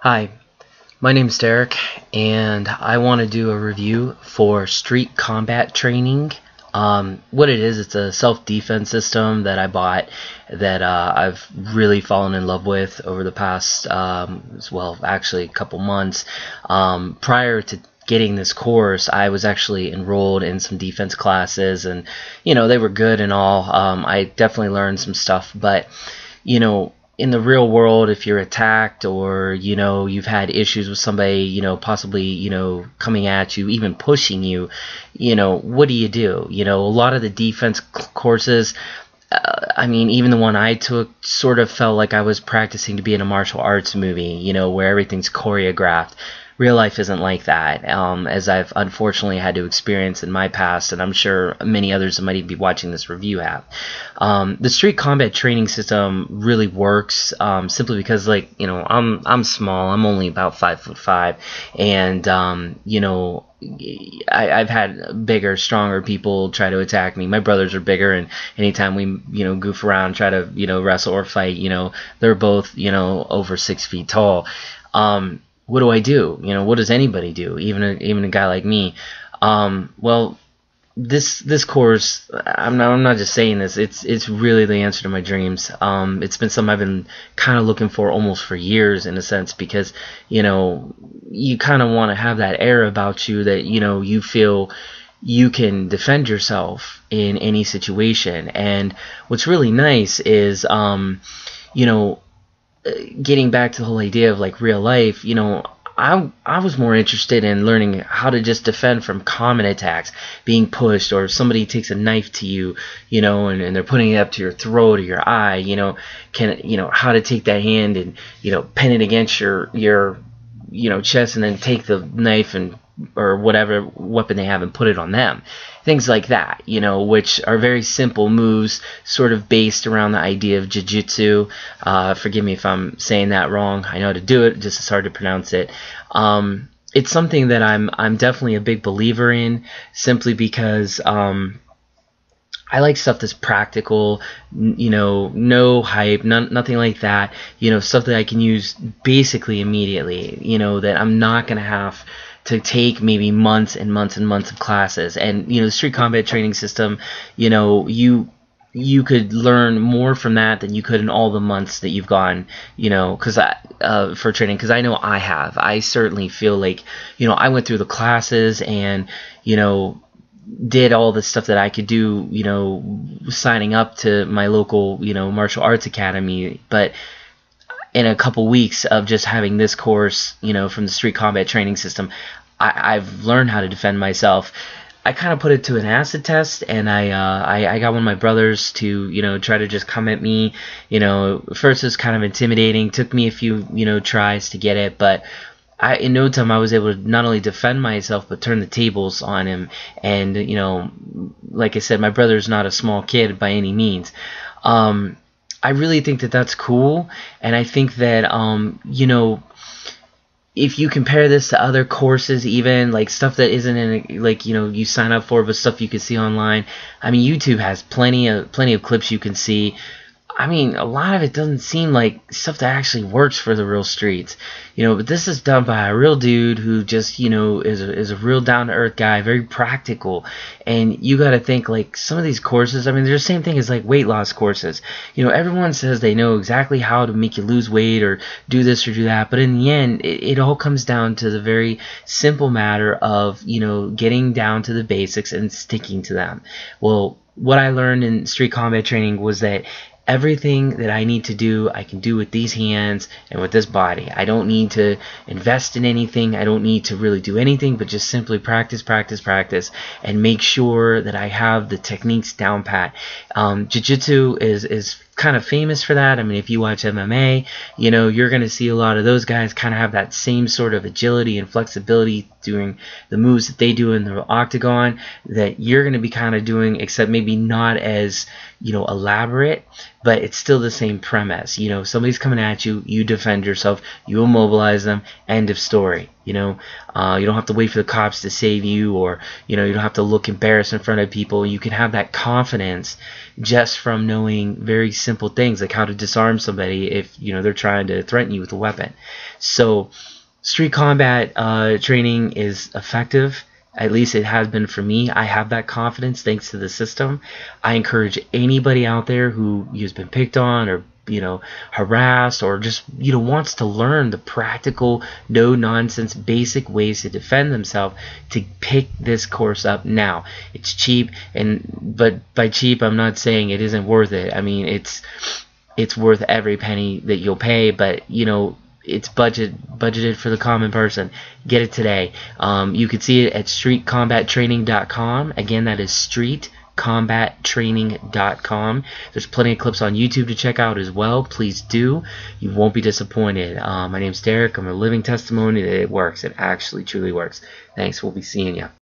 Hi, my name's Derek, and I want to do a review for street combat training. What it is, it's a self-defense system that I bought that I've really fallen in love with over the past, actually a couple months. Prior to getting this course, I was actually enrolled in some defense classes, and they were good and all. I definitely learned some stuff, but in the real world, if you're attacked or you've had issues with somebody possibly coming at you, even pushing you, what do? A lot of the defense courses, even the one I took sort of felt like I was practicing to be in a martial arts movie, where everything's choreographed. Real life isn't like that, as I've unfortunately had to experience in my past, and I'm sure many others that might even be watching this review have. The street combat training system really works, simply because, I'm small. I'm only about 5'5", and I've had bigger, stronger people try to attack me. My brothers are bigger, and anytime we goof around, try to wrestle or fight, they're both over 6 feet tall. What do I do? What does anybody do? Even a guy like me. This course, I'm not just saying this. It's really the answer to my dreams. It's been something I've been kind of looking for almost for years, in a sense, because you kind of want to have that air about you that you feel you can defend yourself in any situation. And what's really nice is getting back to the whole idea of real life, I was more interested in learning how to just defend from common attacks, being pushed, or if somebody takes a knife to you, and they're putting it up to your throat or your eye, how to take that hand and pin it against your chest, and then take the knife or whatever weapon they have and put it on them. Things like that, which are very simple moves, sort of based around the idea of jiu-jitsu. Forgive me if I'm saying that wrong. I know how to do it, just it's hard to pronounce it. It's something that I'm definitely a big believer in, simply because I like stuff that's practical, no hype, nothing like that. Stuff that I can use basically immediately. That I'm not gonna have to take maybe months and months and months of classes. And the street combat training system, you could learn more from that than you could in all the months that you've gone, for training. Because I know I certainly feel like I went through the classes and did all the stuff that I could do, signing up to my local martial arts academy. But in a couple weeks of just having this course, from the street combat training system, I've learned how to defend myself. I kind of put it to an acid test, and I got one of my brothers to try to just come at me. First it was kind of intimidating. Took me a few tries to get it, but in no time I was able to not only defend myself but turn the tables on him. And like I said, my brother's not a small kid by any means. I really think that that's cool, and I think that if you compare this to other courses, even stuff that isn't in you sign up for, but stuff you can see online. YouTube has plenty of clips you can see. A lot of it doesn't seem like stuff that actually works for the real streets, but this is done by a real dude who just, is a real down-to-earth guy, very practical. And you gotta think, some of these courses, they're the same thing as weight loss courses. Everyone says they know exactly how to make you lose weight or do this or do that, but in the end, it all comes down to the very simple matter of, getting down to the basics and sticking to them. Well, what I learned in street combat training was that everything that I need to do, I can do with these hands and with this body. I don't need to invest in anything. I don't need to really do anything but just simply practice, and make sure that I have the techniques down pat. Jiu-jitsu is kind of famous for that. If you watch MMA, you're going to see a lot of those guys kind of have that same sort of agility and flexibility doing the moves that they do in the octagon that you're going to be kind of doing, except maybe not as elaborate, but it's still the same premise. Somebody's coming at you, you defend yourself, you immobilize them, end of story. You don't have to wait for the cops to save you, or you don't have to look embarrassed in front of people. You can have that confidence just from knowing very simple simple things like how to disarm somebody if they're trying to threaten you with a weapon. So street combat training is effective. At least it has been for me. I have that confidence thanks to the system. I encourage anybody out there who has been picked on or harassed or just wants to learn the practical, no nonsense, basic ways to defend themselves to pick this course up now. It's cheap, but by cheap I'm not saying it isn't worth it. I mean, it's worth every penny that you'll pay, but it's budgeted for the common person. Get it today. You can see it at streetcombattraining.com. Again, that is streetcombattraining.com. There's plenty of clips on YouTube to check out as well. Please do. You won't be disappointed. My name's Derek. I'm a living testimony that it works. It actually truly works. Thanks. We'll be seeing you.